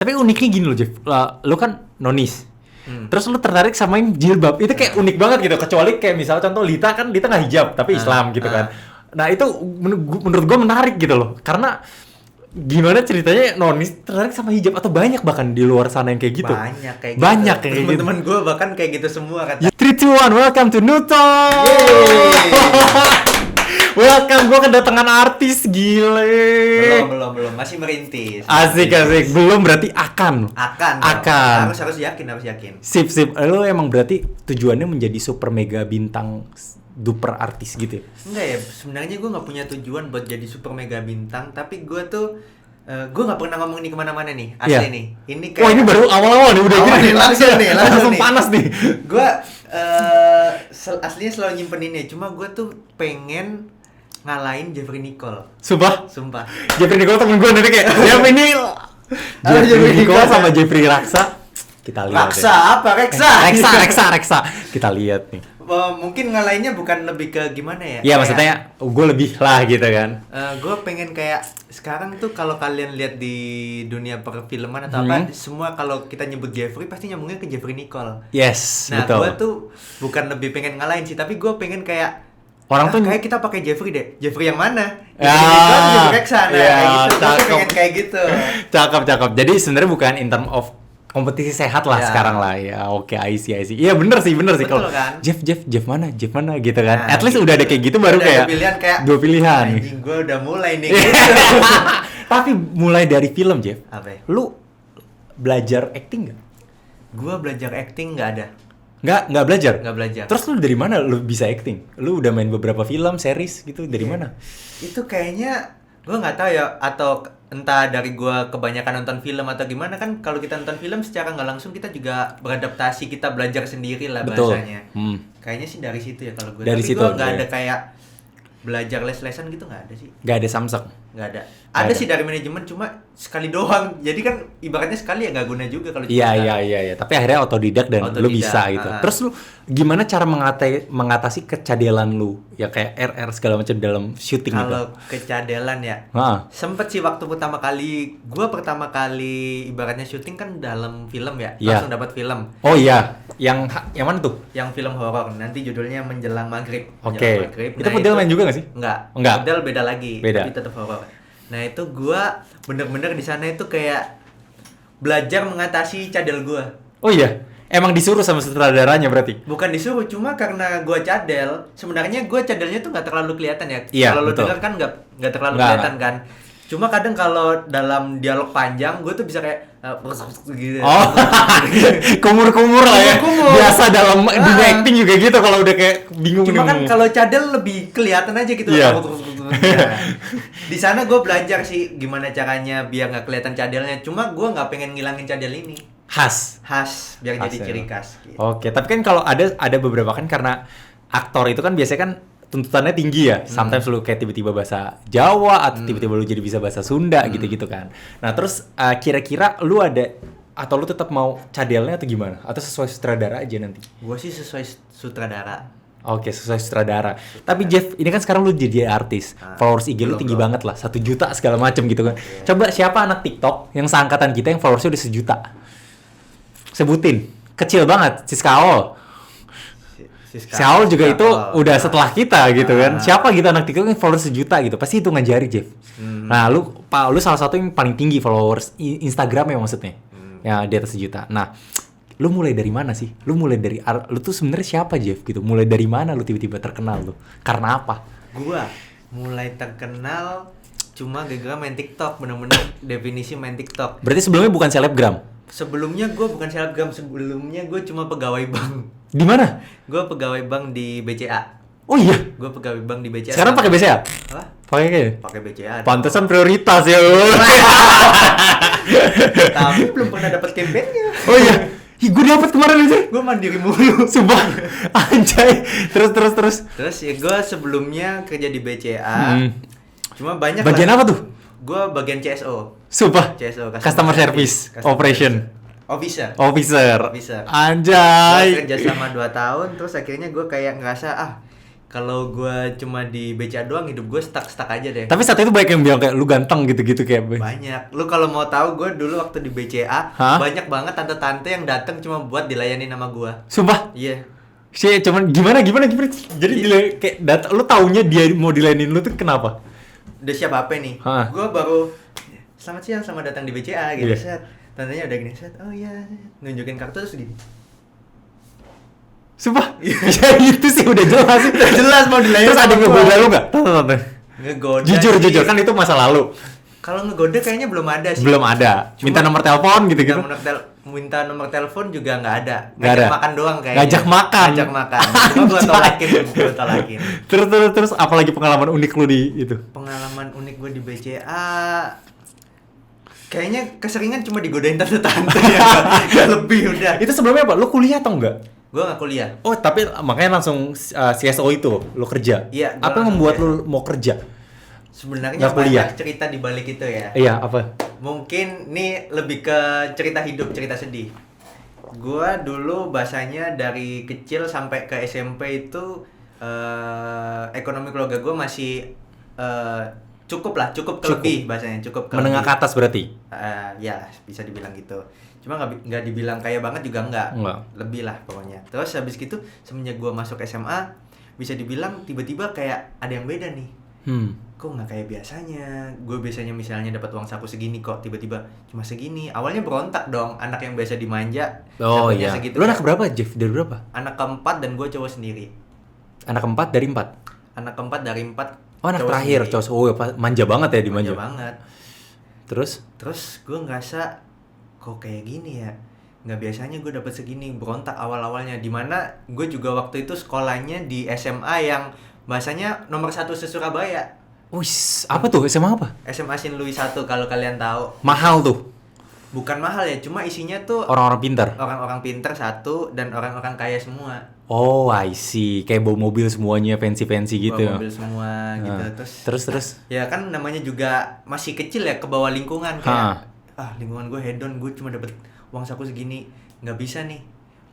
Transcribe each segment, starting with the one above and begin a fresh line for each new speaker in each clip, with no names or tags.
Tapi uniknya gini loh Jeff, lu kan nonis. Terus lu tertarik sama yang jilbab, itu kayak unik banget gitu. Kecuali kayak misalnya contoh Lita nggak hijab tapi Islam gitu kan. Nah itu menurut gua menarik gitu loh, karena gimana ceritanya nonis tertarik sama hijab, atau banyak bahkan di luar sana yang kayak gitu.
Banyak kayak
Banyak
gitu.
kayak gitu.
Teman-teman gue bahkan kayak gitu semua kata.
3, 2, 1, welcome to Nuto. Welcome, gue kedatangan artis, gile.
Belum, masih merintis.
Asik. Belum berarti akan.
Harus yakin.
Sip. Lo emang berarti tujuannya menjadi super mega bintang duper artis gitu ya?
Enggak ya, sebenarnya gue nggak punya tujuan buat jadi super mega bintang, tapi gue tuh gue nggak pernah ngomong ini kemana-mana nih, asli nih. Ini kayak.
Wah, ini baru awal-awal nih, udah gini. Langsung
nih.
Panas nih.
Gue aslinya selalu nyimpen ini, cuma gue tuh pengen ngalahin Jeffrey Nicole.
Sumpah.
Jeffrey
Nicole temen gue nanti kayak, ya ini Jeffrey Nicole sama Jeffrey Raksa. Kita lihat. Reksa. Kita lihat nih.
Mungkin ngalahinnya bukan lebih ke gimana ya?
Iya, maksudnya gue lebih lah gitu kan.
Gue pengen kayak sekarang tuh kalau kalian lihat di dunia perfilman atau apa, semua kalau kita nyebut Jeffrey pasti nyambungnya ke Jeffrey Nicole.
Yes,
nah,
betul.
Gue tuh bukan lebih pengen ngalahin sih, tapi gue pengen kayak
orang tuh
kayak kita pakai Jeffrey deh. Jeffrey yang mana?
Jeffrey
Reksa. Kayak gitu. Gue pengen kayak gitu.
Cakep. Jadi sebenarnya bukan in term of kompetisi sehat lah sekarang lah ya. Oke, I see. Iya bener sih kalau
kan?
Jeff mana gitu kan. At least udah ada kayak gitu, baru kayak dua pilihan.
Anjing, gue udah mulai nih.
Tapi mulai dari film, Jeff.
Apa ya?
Lu belajar acting nggak?
Gue belajar acting nggak ada.
Nggak belajar. Terus lu dari mana lu bisa acting? Lu udah main beberapa film, series gitu, dari mana?
Itu kayaknya gue nggak tahu ya, atau entah dari gue kebanyakan nonton film atau gimana. Kan kalau kita nonton film secara nggak langsung kita juga beradaptasi, kita belajar sendiri lah. Betul. Bahasanya. Kayaknya sih dari situ ya kalau gue.
Dari
tapi
situ,
gue nggak ada kayak belajar les-lesan gitu, nggak ada sih.
Nggak ada samsak?
Nggak ada. Ada sih dari manajemen, cuma sekali doang. Jadi kan ibaratnya sekali ya nggak guna juga kalau.
Iya. Tapi akhirnya otodidak dan lu bisa gitu. Terus lu gimana cara mengatasi kecadelan lu? Ya kayak RR segala macam dalam syuting gitu.
Kalau kecadelan ya. Sempet sih waktu pertama kali ibaratnya syuting kan dalam film ya. Langsung dapat film.
Oh iya. Yang mana tuh?
Yang film horor. Nanti judulnya Menjelang Maghrib.
Oke. Itu Fadel main juga nggak sih?
Enggak. Fadel beda lagi. Tapi tetap horor. Nah itu gua bener-bener di sana itu kayak belajar mengatasi cadel gua.
Oh iya, emang disuruh sama sutradaranya berarti?
Bukan disuruh, cuma karena gua cadel. Sebenarnya gua cadelnya tuh nggak terlalu kelihatan ya.
Iya,
kalau lu dengar kan nggak terlalu kelihatan kan. Cuma kadang kalau dalam dialog panjang, gue tuh bisa kayak gitu.
Oh, kumur lah ya. Biasa dalam dunia acting juga gitu kalau udah kayak bingung.
Cuma kan kalau cadel lebih kelihatan aja gitu.
Yeah.
Di sana gue belajar sih gimana caranya biar nggak kelihatan cadelnya. Cuma gue nggak pengen ngilangin cadel ini.
Khas
biar jadi ciri khas. Gitu.
Oke, tapi kan kalau ada beberapa kan karena aktor itu kan biasanya kan tuntutannya tinggi ya. Sometimes lu kayak tiba-tiba bahasa Jawa atau tiba-tiba lu jadi bisa bahasa Sunda gitu-gitu kan. Nah, terus kira-kira lu ada atau lu tetap mau cadelnya atau gimana? Atau sesuai sutradara aja nanti?
Gue sih sesuai sutradara.
Oke, sesuai sutradara. Tapi Jeff, ini kan sekarang lu jadi artis. Followers IG lu tinggi banget lah, 1 juta segala macem gitu kan. Coba siapa anak TikTok yang seangkatan kita yang followersnya udah 1 juta? Sebutin. Kecil banget, Siska Aol. Saul juga itu udah setelah kita gitu kan. Siapa gitu anak TikTok yang followers 1 juta gitu. Pasti hitungan jari, Jeff. Nah, lu salah satu yang paling tinggi followers Instagram ya maksudnya. Ya di atas 1 juta. Nah, lu mulai dari mana sih? Lu tuh sebenarnya siapa, Jeff gitu? Mulai dari mana lu tiba-tiba terkenal lu? Karena apa?
Gua mulai terkenal cuma gara-gara main TikTok, bener-bener definisi main TikTok.
Berarti sebelumnya bukan selebgram?
Sebelumnya gue bukan selebgram, sebelumnya gue cuma pegawai bank.
Di mana?
Gue pegawai bank di BCA.
Oh iya?
Gue pegawai bank di BCA.
Sekarang pakai BCA?
Apa?
Pakai
BCA.
Pantesan prioritas ya.
Tapi belum pernah dapat campaign-nya.
Oh iya? Gue dapat kemarin aja.
Gue mandiri mulu.
Sumpah. Anjay. Terus.
Terus ya gue sebelumnya kerja di BCA. Cuma banyak.
Bagian apa tuh?
Gue bagian CSO.
Sumpah.
CSO,
Customer Service Operation.
Officer.
Anjay.
Gue kerja selama 2 tahun, terus akhirnya gue kayak ngerasa Kalau gue cuma di BCA doang, hidup gue stuck aja deh.
Tapi saat itu banyak yang bilang kayak lu ganteng gitu-gitu kayak.
Banyak. Lu kalau mau tahu, gue dulu waktu di BCA banyak banget tante-tante yang datang cuma buat dilayani nama gue.
Sumpah?
Iya.
Sih, cuman gimana? Jadi kayak lu taunya dia mau dilayanin lu tuh kenapa?
Udah siap apa nih? Gue baru selamat siang, selamat datang di BCA gitu. Set. Tantenya udah gini, set. Oh iya, nunjukin kartu terus gini.
Sumpah? Ya itu sih udah jelas.
Udah jelas mau dilayani.
Terus ada yang ngegoda lu nggak? Tante.
Ngegoda.
Jujur kan itu masa lalu.
Kalau ngegoda kayaknya belum ada sih.
Belum ada. Minta nomor telepon gitu-gitu.
Minta nomor telepon juga nggak ada.
Ngajak
makan doang kayaknya.
Ngajak makan.
Cuma gue tolakin.
Terus apalagi pengalaman unik lu di itu?
Pengalaman unik gue di BCA kayaknya keseringan cuma digodain tante-tante ya. Gak lebih udah.
Itu sebelumnya apa? Lu kuliah atau enggak?
Gue gak kuliah.
Oh, tapi makanya langsung CSO itu lu kerja.
Iya.
Apa yang membuat lu mau kerja?
Sebenarnya banyak cerita di balik itu ya.
Iya, apa?
Mungkin nih lebih ke cerita hidup, cerita sedih. Gua dulu bahasanya dari kecil sampai ke SMP itu ekonomi keluarga gua masih cukup kelebih bahasanya, cukup kelebih.
Menengah ke atas berarti?
Ya, bisa dibilang gitu. Cuma nggak dibilang kaya banget juga enggak. Lebih lah pokoknya. Terus habis gitu semenjak gua masuk SMA, bisa dibilang tiba-tiba kayak ada yang beda nih. Kok nggak kayak biasanya? Gue biasanya misalnya dapat uang saku segini, kok tiba-tiba cuma segini. Awalnya berontak dong, anak yang biasa dimanja.
Oh iya.
Segitu,
lu anak berapa, Jeff? Dari berapa?
Anak keempat dan gue cowok sendiri.
Anak keempat dari 4?
Anak keempat dari 4.
Oh, anak terakhir cowok. Oh, manja banget ya dimanja.
Manja banget. Terus gue ngerasa kok kayak gini ya. Nggak biasanya gue dapat segini, berontak awal-awalnya. Dimana gue juga waktu itu sekolahnya di SMA yang bahasanya nomor 1 se-Surabaya.
Wih, apa tuh? SMA apa?
SMA Sin Louis 1 kalau kalian tahu.
Mahal tuh?
Bukan mahal ya, cuma isinya tuh
orang-orang pintar.
Orang-orang pintar satu dan orang-orang kaya semua.
Oh, I see. Kayak bawa mobil semuanya fancy-fancy gitu.
Bawa mobil semua gitu.
Terus.
Ya kan namanya juga masih kecil ya, ke bawah lingkungan kayak lingkungan gue hedon, gue cuma dapet uang saku segini, nggak bisa nih.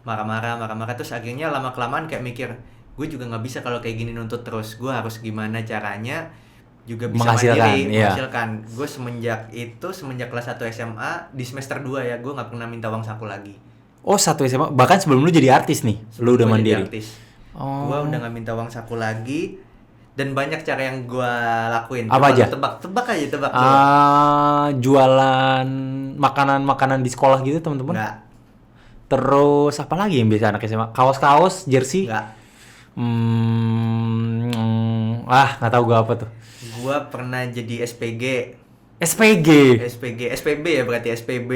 Marah-marah terus akhirnya lama-kelamaan kayak mikir, gue juga nggak bisa kalau kayak gini nuntut terus. Gue harus gimana caranya juga bisa menghasilkan. Gue semenjak kelas 1 SMA di semester 2 ya, gue nggak pernah minta uang saku lagi.
Oh, 1 SMA, bahkan sebelum lu jadi artis nih, lu udah mandiri.
Gue udah nggak minta uang saku lagi, dan banyak cara yang gue lakuin.
Apa aja?
Tebak aja.
Jualan makanan di sekolah gitu teman-teman?
Nggak.
Terus apa lagi yang biasa anak SMA? Kaos-kaos, jersey?
Nggak.
Nggak tahu gue apa tuh.
Gua pernah jadi SPG. SPB ya berarti SPB.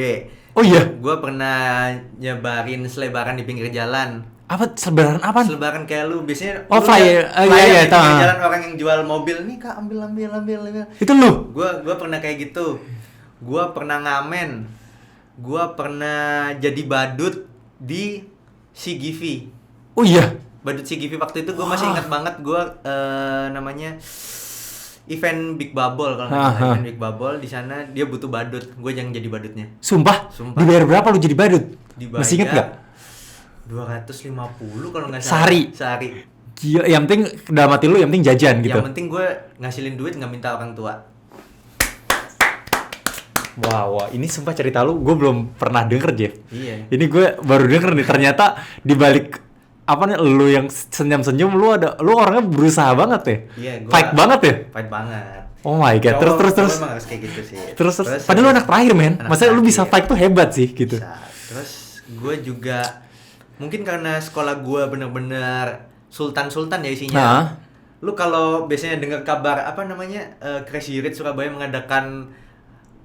Oh iya?
Gua pernah nyebarin selebaran di pinggir jalan.
Apa? Selebaran apa?
Selebaran kayak lu biasanya.
Oh, flyer.
Iya, di pinggir jalan orang yang jual mobil nih, Kak, ambil.
Itu lu?
Gua pernah kayak gitu. Gua pernah ngamen. Gua pernah jadi badut di CGV.
Oh iya?
Badut CGV waktu itu gua masih ingat banget. Gua namanya event Big Bubble kalau nggak salah, event Big Bubble. Di sana dia butuh badut, gue yang jadi badutnya.
Sumpah? Dibayar berapa lu jadi badut?
Dibayar,
masih inget nggak?
250 kalau nggak salah. Sehari.
Gila, yang penting dalam hati lu yang penting jajan gitu.
Yang penting gue ngasilin duit, nggak minta orang tua.
Wah, ini sumpah cerita lu gue belum pernah denger, Jeff.
Iya.
Ini gue baru denger nih, ternyata dibalik apa nih, lu yang senyum-senyum, lu orangnya berusaha banget ya?
Iya,
fight banget ya?
Fight banget.
Oh my god, terus.
Emang harus kayak gitu sih.
Terus. Padahal lu anak terakhir, men. Maksudnya lu bisa fight tuh hebat sih, gitu.
Bisa. Terus gue juga, mungkin karena sekolah gue bener-bener sultan ya isinya. Lu kalau biasanya dengar kabar, Crazy Rich Surabaya mengadakan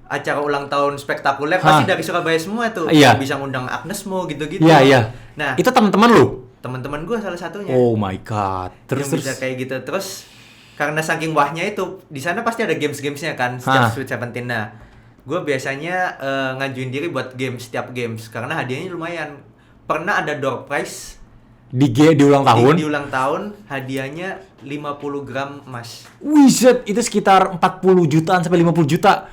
acara ulang tahun spektakuler, pasti dari Surabaya semua tuh.
Iya.
Bisa ngundang Agnes Mo gitu-gitu.
Iya.
Nah,
itu teman-teman lu?
Teman-teman gue salah satunya.
Oh my god. Terus
bisa kayak gitu. Terus karena saking wahnya itu, di sana pasti ada games-gamesnya kan setiap Sweet 17. Nah, gue biasanya ngajuin diri buat setiap games karena hadiahnya lumayan. Pernah ada door prize
di ulang tahun.
Di ulang tahun hadiahnya 50 gram emas.
Wizard, itu sekitar 40 jutaan sampai 50 juta.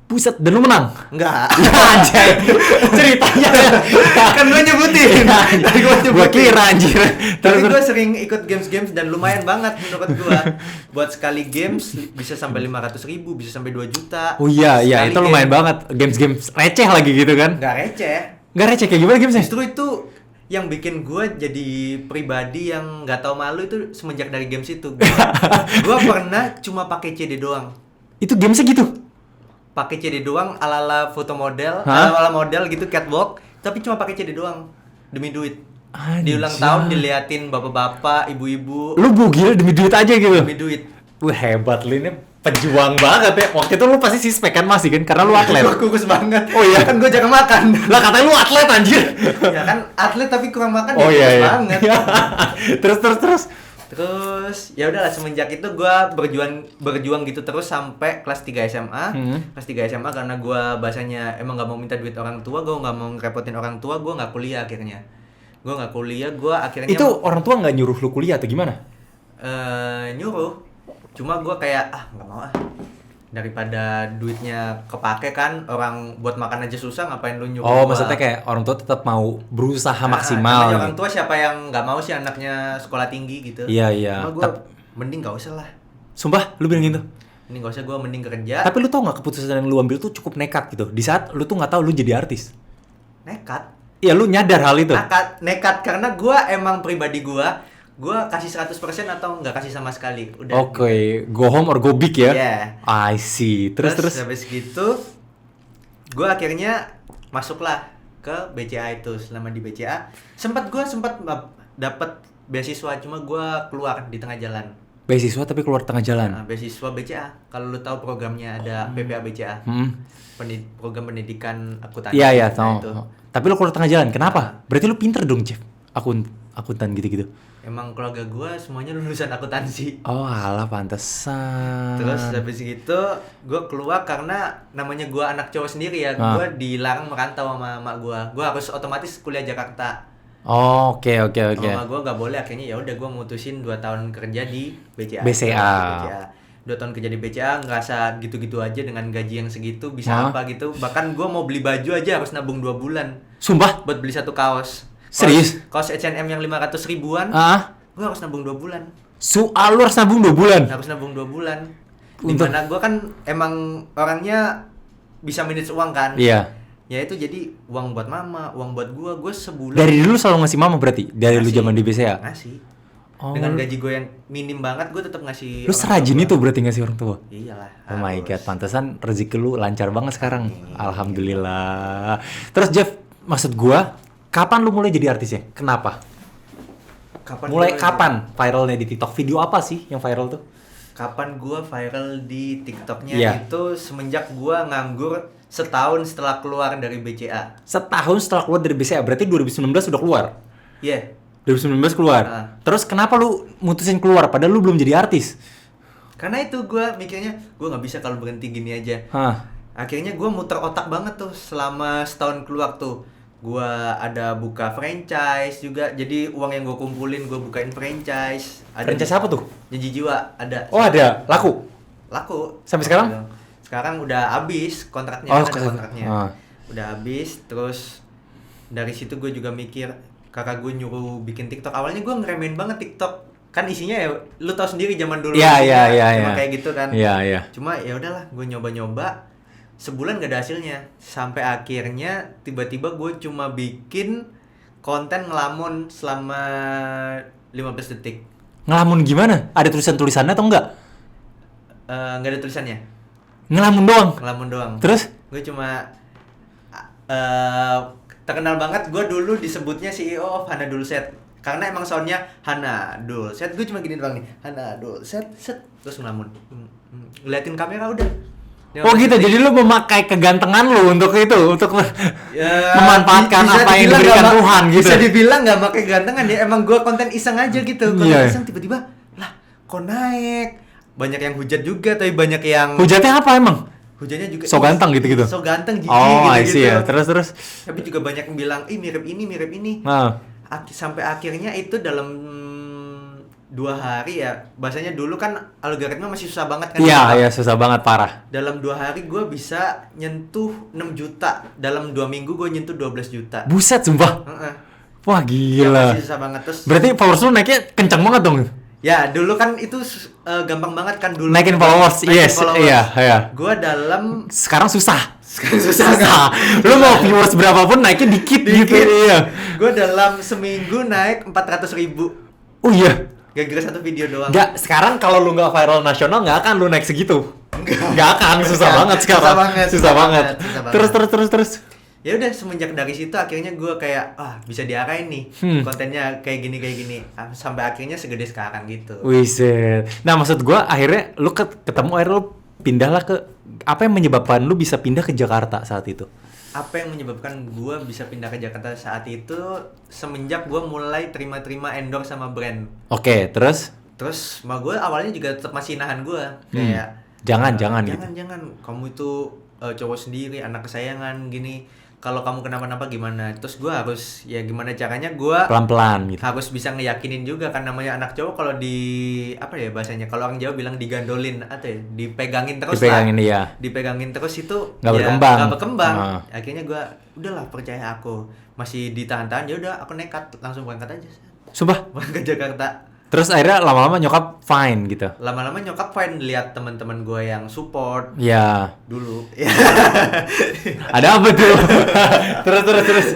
Buset, dan lu menang?
Enggak.
Anjay, ceritanya.
Kan gue nyebutin. Tadi gue nyebutin.
Gua kira anjir.
Tapi gue sering ikut games-games dan lumayan banget menurut gue. Buat sekali games bisa sampai 500.000, bisa sampai 2 juta.
Oh iya,
Sekali
itu lumayan banget. Games-games receh lagi gitu kan?
Nggak receh.
Nggak receh, kayak gimana gamesnya?
Justru itu yang bikin gue jadi pribadi yang nggak tahu malu itu semenjak dari games itu. Gue pernah cuma pakai CD doang.
Itu gamesnya gitu?
Pakai CD doang ala-ala foto model,
Hah?
ala-ala model gitu catwalk, tapi cuma pakai CD doang demi duit. Di ulang
Anjay.
tahun diliatin bapak-bapak, ibu-ibu
Lu bugil demi duit aja gitu?
demi duit.
Wah hebat, lu ini pejuang banget ya. Waktu itu lu pasti six-pack kan masih kan? Karena lu atlet.
Gue kurus banget.
Oh iya?
Kan gue jarang makan.
Lah katanya lu atlet anjir.
Ya kan atlet tapi kurang makan
Oh
ya
iya
kurus
iya.
banget.
Terus.
Ya udahlah semenjak itu gue berjuang gitu terus sampai kelas 3 SMA. Kelas 3 SMA karena gue bahasanya emang nggak mau minta duit orang tua, gue nggak mau ngerepotin orang tua, gue nggak kuliah akhirnya. Gue akhirnya
Itu orang tua nggak nyuruh lu kuliah atau gimana?
nyuruh. Cuma gue kayak nggak mau daripada duitnya kepake kan, orang buat makan aja susah, ngapain lu nyuruh
Oh,
gua?
maksudnya kayak orang tua tetap mau berusaha
Nah,
maksimal.
namanya orang tua siapa yang nggak mau sih anaknya sekolah tinggi gitu.
Iya, iya.
Cuma gue mending nggak usah lah.
Sumpah, lu bilang gitu.
Mending nggak usah, gue mending kerja.
Tapi lu tau nggak keputusan yang lu ambil tuh cukup nekat gitu. Di saat lu tuh nggak tahu lu jadi artis.
Nekat.
Iya, lu nyadar hal itu.
Nekat karena gue emang pribadi gue kasih 100% atau nggak kasih sama sekali. Udah.
Oke, go home or go big ya.
Iya.
I see. Terus.
Habis gitu gue akhirnya masuklah ke BCA itu. Selama di BCA sempat dapat beasiswa, cuma gue keluar di tengah jalan.
Beasiswa tapi keluar tengah jalan.
Nah, beasiswa BCA, kalau lu tahu programnya ada PPA BCA. Program pendidikan akuntansi.
Iya,
Nah,
tahu. Tapi lu keluar tengah jalan. Kenapa? Berarti lu pinter dong, Jeff. Akuntan gitu-gitu.
Emang keluarga gue semuanya lulusan akuntansi.
Oh, alah pantesan.
Terus habis gitu gue keluar karena namanya gue anak cowok sendiri ya. Gue dilarang merantau sama mak gue. Gue harus otomatis kuliah Jakarta.
Oh, oke.
Sama gue gak boleh, akhirnya ya udah gue mutusin 2 tahun kerja di BCA.
BCA.
2 tahun kerja di BCA, ngerasa gitu-gitu aja dengan gaji yang segitu bisa apa gitu. Bahkan gue mau beli baju aja harus nabung 2 bulan
Sumpah?
buat beli 1 kaos.
Serius?
Kaos H&M yang 500 ribuan, gue harus nabung 2 bulan.
Lu harus nabung 2 bulan?
Harus nabung 2 bulan.
Untuk-
Dimana gue kan emang orangnya bisa manage uang kan.
Iya.
Ya itu jadi uang buat mama, uang buat gue sebulan
Dari dulu selalu ngasih mama berarti? Dari lu
ngasih.
zaman di BCA?
Ngasih.
Oh.
Dengan gaji gue yang minim banget, gue tetap ngasih.
Lu
orang
serajin
tua
itu
gua.
berarti ngasih orang tua?
Iyalah.
Oh my
harus.
god, pantesan rezeki lu lancar banget sekarang. Alhamdulillah. Terus Jeff, maksud gua, kapan lu mulai jadi artis ya? Kenapa? Mulai
gua-
kapan viralnya di TikTok? Video apa sih yang viral tuh?
Kapan gue viral di TikToknya
Iya.
itu semenjak gue nganggur setahun setelah keluar dari BCA.
Setahun setelah keluar dari BCA, berarti 2019 udah keluar?
Iya.
2019 keluar?
Ah.
Terus kenapa lu mutusin keluar padahal lu belum jadi artis?
Karena itu gue mikirnya gue nggak bisa kalau berhenti gini aja.
Hah?
Akhirnya gue muter otak banget tuh selama setahun keluar tuh. Gue ada buka franchise juga, jadi uang yang gue kumpulin gue bukain franchise.
Franchise apa tuh?
Janji Jiwa ada.
Oh ada, laku?
Laku.
Sampai sekarang?
Sekarang udah habis kontraknya,
Oh,
kan ada
sekarang.
kontraknya.
Ah.
Udah habis, terus dari situ gue juga mikir, kakak gue nyuruh bikin TikTok. Awalnya gue ngeremehin banget TikTok. Kan isinya ya lu tau sendiri zaman dulu.
Iya, iya, iya,
cuma
iya.
kayak gitu kan.
Iya, iya.
Cuma ya udahlah, gue nyoba-nyoba. Sebulan gak ada hasilnya. Sampai akhirnya tiba-tiba gue cuma bikin konten ngelamun selama 15 detik.
Ngelamun gimana? Ada tulisan-tulisannya atau enggak?
Nggak ada tulisannya.
Ngelamun doang?
Ngelamun doang.
Terus?
Gue cuma terkenal banget. Gue dulu disebutnya CEO of Hana Dulset karena emang soundnya Hana Dulset. Gue cuma gini doang nih, Hana Dulset, set, terus ngelamun. Ngeliatin kamera udah.
Oh gitu, jadi lu memakai kegantengan lu untuk itu, untuk
Ya,
memanfaatkan
bisa
apa yang
dibilang
diberikan
nggak
Tuhan gitu.
Bisa dibilang nggak pakai gantengan ya, emang gue konten iseng aja gitu. Konten
Iya.
iseng tiba-tiba, lah kok naik? Banyak yang hujat juga, tapi banyak yang
Hujatnya apa emang?
hujannya juga
So ganteng gitu-gitu?
So ganteng jijik
Oh, I
gitu-gitu.
see ya. Terus.
Tapi juga banyak yang bilang, mirip ini.
Nah,
Sampai akhirnya itu dalam 2 hari ya, bahasanya dulu kan algoritma masih susah banget kan.
Iya, susah banget, parah.
Dalam 2 hari gue bisa nyentuh 6 juta. Dalam 2 minggu gue nyentuh 12 juta.
Buset, sumpah. Wah,
Ya,
gila.
masih susah banget. Terus
Berarti followers lu naiknya kencang banget dong.
ya, dulu kan itu gampang banget kan dulu.
Naikin followers, yes, iya.
Gue dalam
Sekarang susah.
susah.
Lu mau viewers berapapun naikin dikit gitu. Iya.
Gue dalam seminggu naik 400.000.
Oh iya.
Gara-gara satu video doang.
Nggak, sekarang kalau lu nggak viral nasional nggak akan lu naik segitu. Nggak akan, susah banget sekarang. Susah banget. Terus.
Ya udah, semenjak dari situ akhirnya gue kayak bisa diarahin nih kontennya kayak gini sampai akhirnya segede sekarang gitu.
Wiset. Nah, maksud gue akhirnya lu ketemu, akhirnya lu pindahlah ke apa yang menyebabkan lu bisa pindah ke Jakarta saat itu?
Apa yang menyebabkan gue bisa pindah ke Jakarta saat itu semenjak gue mulai terima endorse sama brand.
Oke, terus
mah gue awalnya juga tetap masih nahan gue kayak
jangan
gitu. Jangan kamu itu cowok sendiri, anak kesayangan gini. Kalau kamu kenapa-napa gimana? Terus gue harus ya gimana caranya gue
pelan-pelan gitu.
Harus bisa ngeyakinin juga kan, namanya anak cowok kalau di apa ya bahasanya, kalau orang Jawa bilang digandolin atau ya dipegangin terus dipegangin terus itu
nggak
berkembang. Akhirnya gue udahlah, percaya aku, masih ditahan-tahan, ya udah aku nekat langsung berangkat aja.
Sumpah
Berangkat ke Jakarta.
Terus akhirnya lama-lama nyokap fine gitu.
Lama-lama nyokap fine lihat teman-teman gue yang support.
Ya.
Dulu.
Ada apa tuh? terus.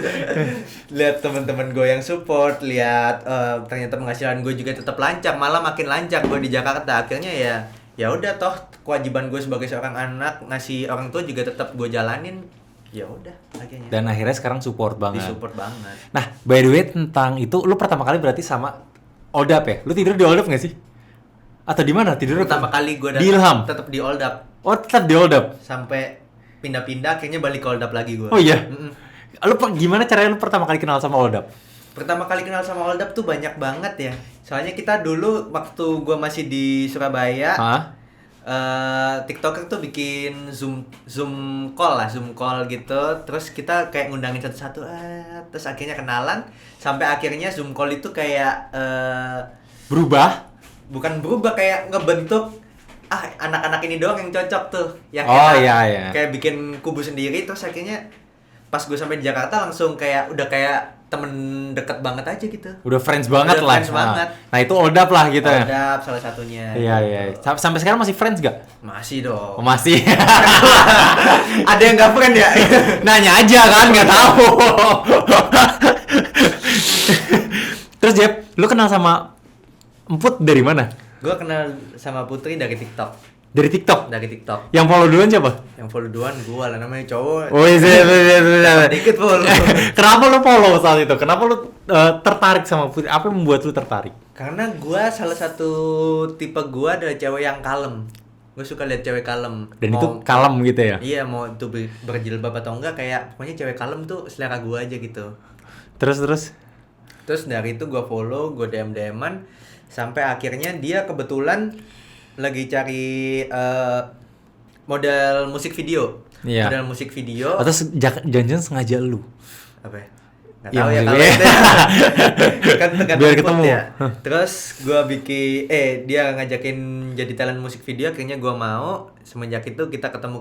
Lihat teman-teman gue yang support, lihat ternyata penghasilan gue juga tetap lancar, malah makin lancar gue di Jakarta. Akhirnya ya udah, toh kewajiban gue sebagai seorang anak ngasih orang tua juga tetap gue jalanin. Ya udah akhirnya.
Dan akhirnya sekarang support banget.
Disupport banget.
Nah, by the way tentang itu, lu pertama kali berarti sama Oldap ya? Lu tidur di Oldap nggak sih? Atau di mana tidur?
Pertama kali gue
di Ilham.
Tetap di Oldap.
Oh, tetap di Oldap.
Sampai pindah-pindah akhirnya balik ke Oldap lagi gue.
Oh iya. Lu gimana caranya lu pertama kali kenal sama Oldap?
Pertama kali kenal sama Oldap tuh banyak banget ya. Soalnya kita dulu waktu gue masih di Surabaya, TikToker tuh bikin zoom call gitu. Terus kita kayak ngundangin satu-satu, terus akhirnya kenalan. Sampai akhirnya zoom call itu kayak bukan berubah, kayak ngebentuk anak-anak ini doang yang cocok tuh, yang kayak bikin kubu sendiri. Terus akhirnya pas gue sampai di Jakarta langsung kayak udah kayak temen deket banget aja gitu.
Udah friends banget lah. Nah itu Oldap lah gitu ya.
Oldap salah satunya.
Iya. Sampai sekarang masih friends gak?
Masih dong.
Oh, masih.
Ada yang gak friend ya?
Nanya aja kan, nggak tahu. Terus Jeb, lu kenal sama Emput dari mana?
Gue kenal sama Putri dari TikTok.
Dari TikTok?
Dari TikTok.
Yang follow duluan siapa?
Yang follow duluan gue lah, namanya cowok.
Oh iya.
Dikit follow.
Kenapa lu follow saat itu? Kenapa lu tertarik sama Putri? Apa yang membuat lu tertarik?
Karena gue salah satu tipe gue adalah cewek yang kalem. Gue suka lihat cewek kalem.
Dan itu kalem gitu ya?
Iya, mau itu berjilbab atau enggak, kayak pokoknya cewek kalem tuh selera gue aja gitu. Terus dari itu gue follow, gue DM-an, sampai akhirnya dia kebetulan lagi cari model musik video.
Iya.
Model musik video.
Atau jangan-jangan sengaja lu?
Apa ya? Nggak tahu ya kalau itu. Kan biar ketemu ya. Terus gue dia ngajakin jadi talent musik video, akhirnya gue mau. Semenjak itu kita ketemu,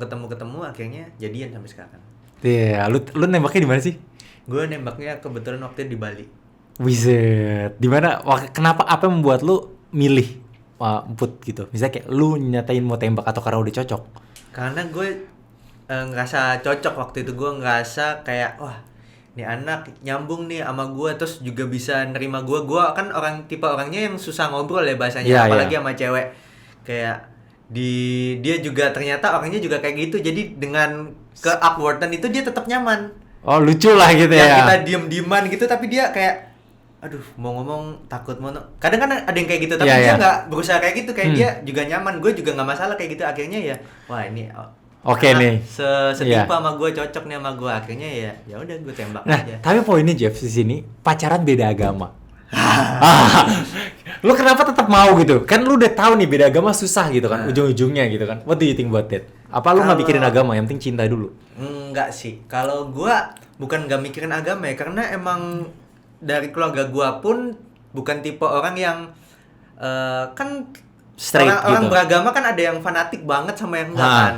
akhirnya jadian sampai sekarang.
Iya, lu nembaknya di mana sih?
Gue nembaknya kebetulan waktu itu di Bali.
Wiset. Di mana? Kenapa, apa yang membuat lu milih Emput gitu? Misalnya kayak lu nyatain mau tembak atau karena udah cocok?
Karena gue ngerasa cocok waktu itu. Gue ngerasa kayak wah, ini anak nyambung nih sama gue, terus juga bisa nerima gue. Gue kan tipe orangnya yang susah ngobrol ya bahasanya, apalagi sama cewek. Kayak dia juga ternyata orangnya juga kayak gitu. Jadi dengan ke-upwardan itu dia tetap nyaman.
Oh, lucu lah gitu ya.
Yang kita diem-dieman gitu tapi dia kayak aduh, mau ngomong takut kadang kan ada yang kayak gitu, tapi dia nggak berusaha kayak gitu, kayak dia juga nyaman, gue juga nggak masalah kayak gitu. Akhirnya ya wah, ini
oke nih,
setipe sama gue, cocok nih sama gue. Akhirnya ya udah, gue tembak aja.
Tapi poinnya Jeff di sini, pacaran beda agama. Lu kenapa tetap mau gitu? Kan lu udah tahu nih beda agama susah gitu kan, ujung-ujungnya gitu kan. What do you think about that? Apa lu nggak mikirin agama, yang penting cinta dulu?
Enggak sih, kalau gue bukan nggak mikirin agama ya, karena emang dari keluarga gue pun bukan tipe orang yang kan
Straight
orang
gitu.
beragama kan ada yang fanatik banget sama yang enggak kan.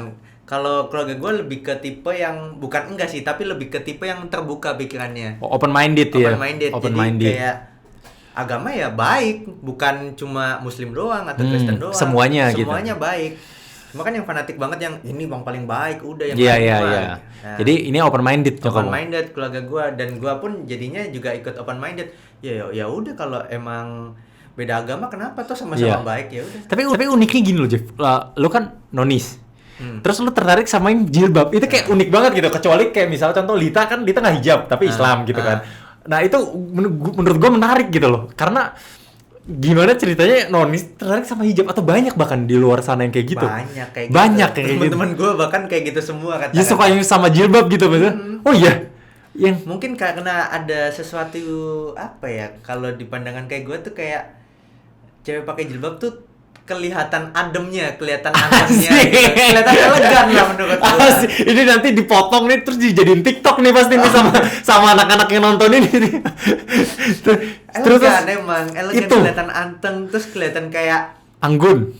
Kalau keluarga gue lebih ke tipe yang bukan enggak sih, tapi lebih ke tipe yang terbuka pikirannya.
Open minded ya.
Open minded. Jadi kayak agama ya baik, bukan cuma Muslim doang atau Kristen doang.
Semuanya gitu.
Semuanya baik. Cuma kan yang fanatik banget yang ini bang paling baik, udah yang
Iya
lain
iya
gimana.
iya.
Nah,
Jadi ini open minded
open minded keluarga gue, dan gue pun jadinya juga ikut open minded. Ya udah kalau emang beda agama kenapa tuh sama-sama baik ya udah.
Tapi uniknya gini loh Jeff, lu kan nonis, terus lu tertarik samain jilbab, itu kayak unik banget gitu. Kecuali kayak misalnya contoh Lita nggak hijab tapi Islam gitu kan. Nah itu menurut gue menarik gitu loh, karena gimana ceritanya nonis tertarik sama hijab, atau banyak bahkan di luar sana yang kayak gitu.
Banyak kayak gitu. Teman-teman gue bahkan kayak gitu semua kata.
Ya suka yang sama jilbab gitu maksudnya. Oh iya. Yang
mungkin karena ada sesuatu apa ya, kalau di pandangan kayak gue tuh kayak cewek pakai jilbab tuh kelihatan ademnya, kelihatan anaknya, gitu. Kelihatan elegan lah menurut gue.
Ini nanti dipotong nih terus dijadiin TikTok nih pasti nih sama anak-anak yang nonton ini.
Terus emang elegan, kelihatan anteng, terus kelihatan kayak anggun,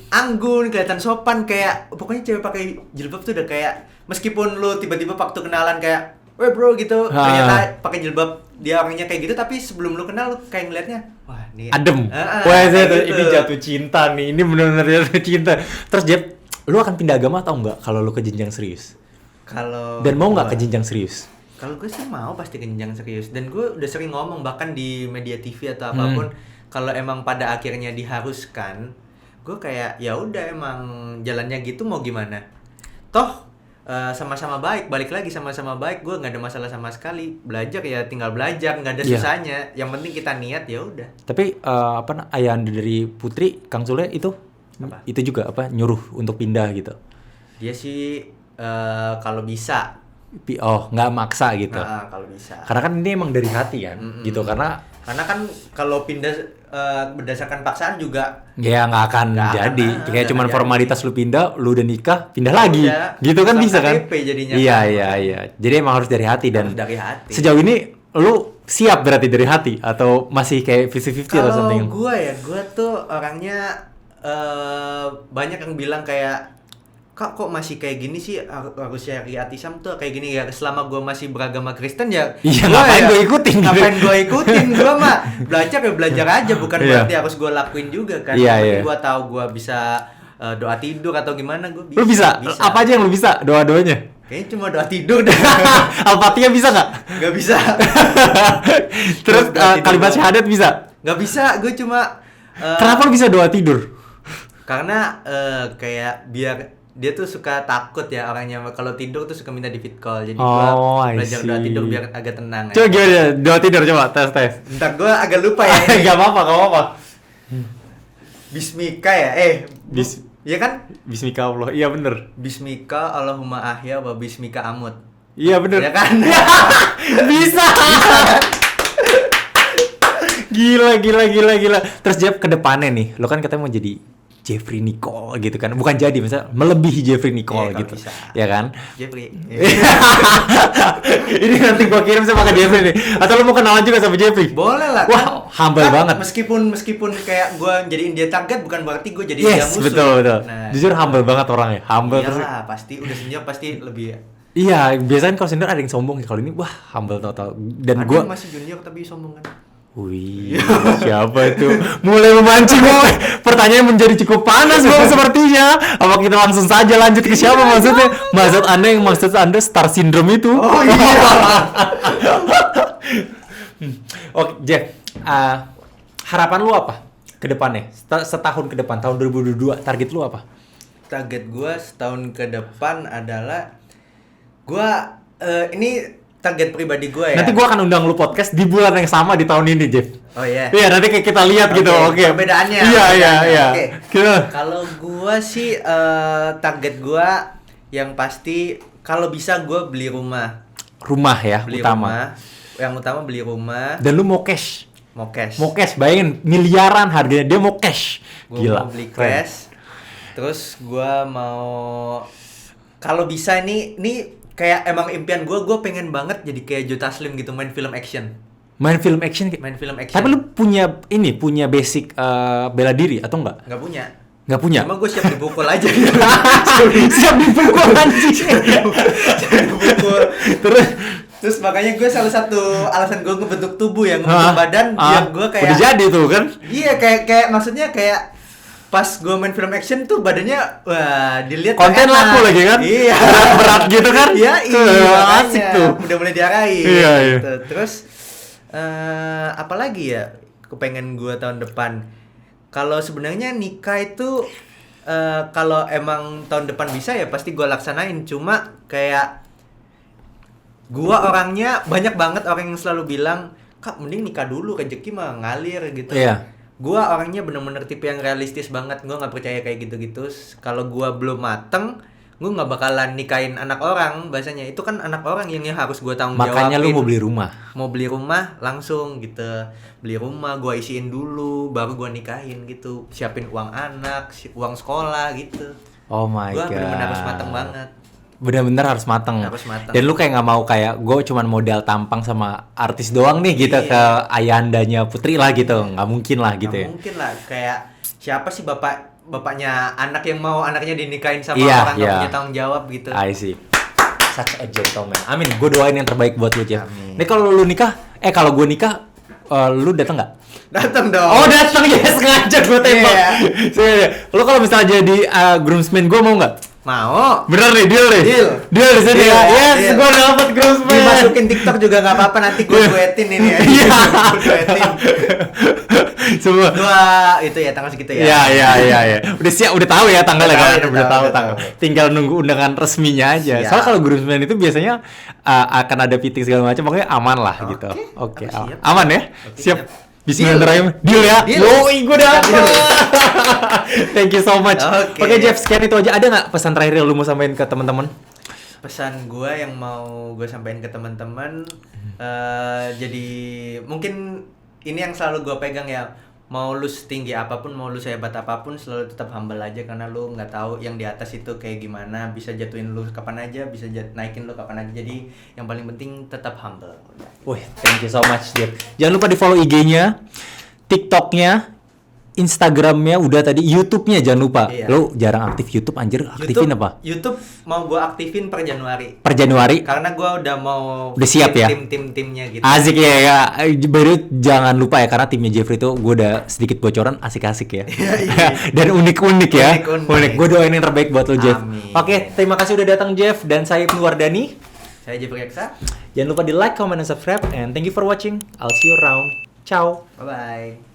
kelihatan sopan, kayak pokoknya cewek pakai jilbab tuh udah kayak, meskipun lu tiba-tiba waktu kenalan kayak weh bro gitu, ternyata pakai jilbab dia orangnya kayak gitu, tapi sebelum lu kenal lu kayak ngeliatnya wah ini
adem. Wah gitu. Ini jatuh cinta nih, ini benar-benar jatuh cinta. Terus Jeb, lu akan pindah agama atau enggak kalau lu ke jenjang serius? Dan mau nggak ke jenjang serius?
Kalau gue sih mau pasti ke jenjang serius, dan gue udah sering ngomong bahkan di media TV atau apapun, kalau emang pada akhirnya diharuskan, gue kayak ya udah emang jalannya gitu, mau gimana? Toh sama-sama baik, balik lagi sama-sama baik, gue nggak ada masalah sama sekali. Belajar ya tinggal belajar, nggak ada susahnya. Yang penting kita niat ya udah.
Tapi ayahanda dari Putri, Kang Sule itu juga nyuruh untuk pindah gitu?
Dia sih kalau bisa.
Nggak maksa gitu.
Kalau bisa.
Karena kan ini emang dari hati kan, gitu. Karena
kan kalau pindah berdasarkan paksaan juga
ya nggak akan jadi. Kayak cuman formalitas lu pindah, lu udah nikah, pindah lagi. Gitu kan bisa kan?
Jadinya
iya. Jadi emang harus dari hati, dan
dari hati.
Sejauh ini lu siap berarti dari hati atau masih kayak 50-50 atau something?
Kalau gue tuh orangnya banyak yang bilang kayak, kok masih kayak gini sih, harus syariat Islam tuh kayak gini ya. Selama gue masih beragama Kristen ya
ngapain gue ikutin?
Gue mah belajar aja, bukan berarti harus gue lakuin juga kan. Gue tahu gue bisa doa tidur atau gimana, gue bisa.
Lu bisa? Apa aja yang lu bisa? Doa-doanya?
Kayaknya cuma doa tidur deh.
Al-Fatihah bisa nggak?
Nggak bisa.
Terus kalimat syahadat bisa?
Nggak bisa, gue cuma
kenapa lu bisa doa tidur?
Karena kayak biar dia tuh suka takut ya orangnya, kalau tidur tuh suka minta di fit call, jadi gua belajar doa tidur biar agak tenang.
Coba gimana doa tidur, coba tes.
Ntar gua agak lupa ya.
Gak apa-apa.
Bismika ya, iya kan?
Bismika Allah, iya bener.
Bismika Allahumma ahya wa bismika amut.
Iya bener.
Ya kan?
Bisa. Gila. Terus Jeff ke depannya nih, lo kan katanya mau jadi Jeffrey Nicole gitu kan, bukan jadi, misalnya melebihi Jeffrey Nicole gitu,
bisa.
Ya kan?
Jeffrey.
Ini nanti gua kirim sama ke Jeffrey nih, atau lo mau kenalan juga sama Jeffrey?
Boleh lah.
Wah, humble banget.
Meskipun kayak gua jadiin dia target, bukan berarti gua jadi dia musuh.
Betul. Nah, jujur humble banget orangnya, humble.
Iyalah, pasti udah senior pasti lebih.
Iya, biasanya kalau senior ada yang sombong ya, kalau ini wah humble total. Dan
gua masih junior tapi sombong kan.
Wih, siapa itu? Mulai memancing, boy. Pertanyaan menjadi cukup panas, bang, sepertinya. Apa kita langsung saja lanjut ke siapa maksudnya? Maksud Anda Star Syndrome itu?
Oh iya.
Oke, Jeff. Harapan lu apa ke depannya? Setahun ke depan, tahun 2022, target lu apa?
Target gua setahun ke depan adalah ini target pribadi gue ya.
Nanti gue akan undang lu podcast di bulan yang sama di tahun ini, Jeff.
Oh iya.
Iya, nanti kayak kita lihat gitu. Oke.
Perbedaannya.
Iya.
Kalau gue sih target gue yang pasti, kalau bisa gue beli rumah.
Rumah ya, utama.
Yang utama beli rumah.
Dan lu mau cash.
Mau cash.
Bayangin miliaran harganya, dia mau cash.
Gila. Mau beli cash. Terus gue mau, kalau bisa ini kayak emang impian gue pengen banget jadi kayak Joe Taslim gitu, main film action.
Main film action.
Main film action.
Tapi lu punya basic bela diri atau enggak?
Nggak punya.
Nggak punya.
Cuma gue siap dipukul aja gitu.
Siap dipukul anjing.
Siap dipukul. Terus makanya gue salah satu alasan gue ngebentuk tubuh yang ngebentuk badan biar gue kayak
udah jadi tuh kan?
Iya kayak maksudnya kayak pas gue main film action tuh badannya wah dilihat
konten laku lagi kan?
Iya.
Berat gitu kan?
Iya,
asik tuh.
Udah mulai diarahin.
Iya,
gitu. Terus apalagi ya kepengen gue tahun depan. Kalau sebenarnya nikah itu kalau emang tahun depan bisa ya pasti gue laksanain. Cuma kayak gue orangnya banyak banget orang yang selalu bilang, "Kak, mending nikah dulu, rezeki mah ngalir gitu."
Iya.
Gua orangnya bener-bener tipe yang realistis banget. Gua nggak percaya kayak gitu-gitu. Kalau gua belum mateng, gua nggak bakalan nikahin anak orang. Bahasanya itu kan anak orang yang harus gua tanggung jawabin.
Makanya lu mau beli rumah.
Mau beli rumah langsung gitu. Beli rumah gua isiin dulu, baru gua nikahin gitu. Siapin uang anak, uang sekolah gitu.
Oh my god.
Gua bener-bener harus mateng banget.
Bener-bener harus mateng.
Harus mateng.
Dan lu kayak nggak mau kayak gue cuman modal tampang sama artis doang nih gitu
Iya.
ke ayandanya Putri lah gitu. Nggak mungkin lah gitu
Nggak
ya.
mungkin lah. Kayak siapa sih bapaknya anak yang mau anaknya dinikahin sama
Iya,
orang
iya.
nggak punya tanggung jawab gitu.
I see. Such a gentleman. Amin. Gue doain yang terbaik buat lu, Jeff.
Amin.
Nih kalau lu nikah, kalau gue nikah, lu datang nggak?
Datang dong.
Oh datang ya, sengaja gue tembak.
Iya.
Sengaja. Lu kalau misalnya jadi groomsman gue mau nggak?
Mau.
Bener nih, deal nih. Deal di sini ya. Yes, gue dapet groomsman.
Dimasukin TikTok juga nggak apa-apa, nanti gue duetin ini ya.
Iya.
Gue duetin.
Semua.
Gua itu ya tanggal segitu ya.
Iya. Udah siap, udah tahu ya tanggalnya kan? Udah tahu
udah
tanggal.
tahu.
Tinggal nunggu undangan resminya aja.
Siap.
Soalnya kalau groomsman itu biasanya akan ada fitting segala macam, pokoknya aman lah gitu. Oke.
Siap.
Aman ya?
Oke,
Siap.
siap.
Bismillahirrahmanirrahim. Deal ya.
Deal.
Yoi, gue dapet. Thank you so much.
Oke.
Oke, Jeff, sekian itu aja. Ada nggak pesan terakhir yang lu mau sampaikan ke teman-teman?
Pesan gue yang mau gue sampaikan ke teman-teman, jadi mungkin ini yang selalu gue pegang ya. Mau lu setinggi apapun, mau lu sehebat apapun, selalu tetap humble aja karena lu nggak tahu yang di atas itu kayak gimana, bisa jatuhin lu kapan aja, bisa naikin lu kapan aja. Jadi yang paling penting tetap humble.
Wih, thank you so much, Jeff. Jangan lupa di follow IG-nya, TikTok-nya, Instagram-nya, udah tadi, YouTube-nya jangan lupa.
Iya.
Lu jarang aktif YouTube, anjir. Aktifin apa?
YouTube mau gue aktifin per Januari.
Per Januari.
Karena gue udah mau
Udah siap ya?
Timnya gitu.
Asik ya. Baru jangan lupa ya, karena timnya Jeffrey itu gue udah sedikit bocoran, asik-asik ya. Dan unik-unik ya. Unik. Gue doain yang terbaik buat lo, Jeff.
Amin.
Oke, terima kasih udah datang, Jeff. Dan saya Ibnu Wardani.
Saya Jeffrey Eksa.
Jangan lupa di like, comment, dan subscribe. And thank you for watching. I'll see you around. Ciao.
Bye bye.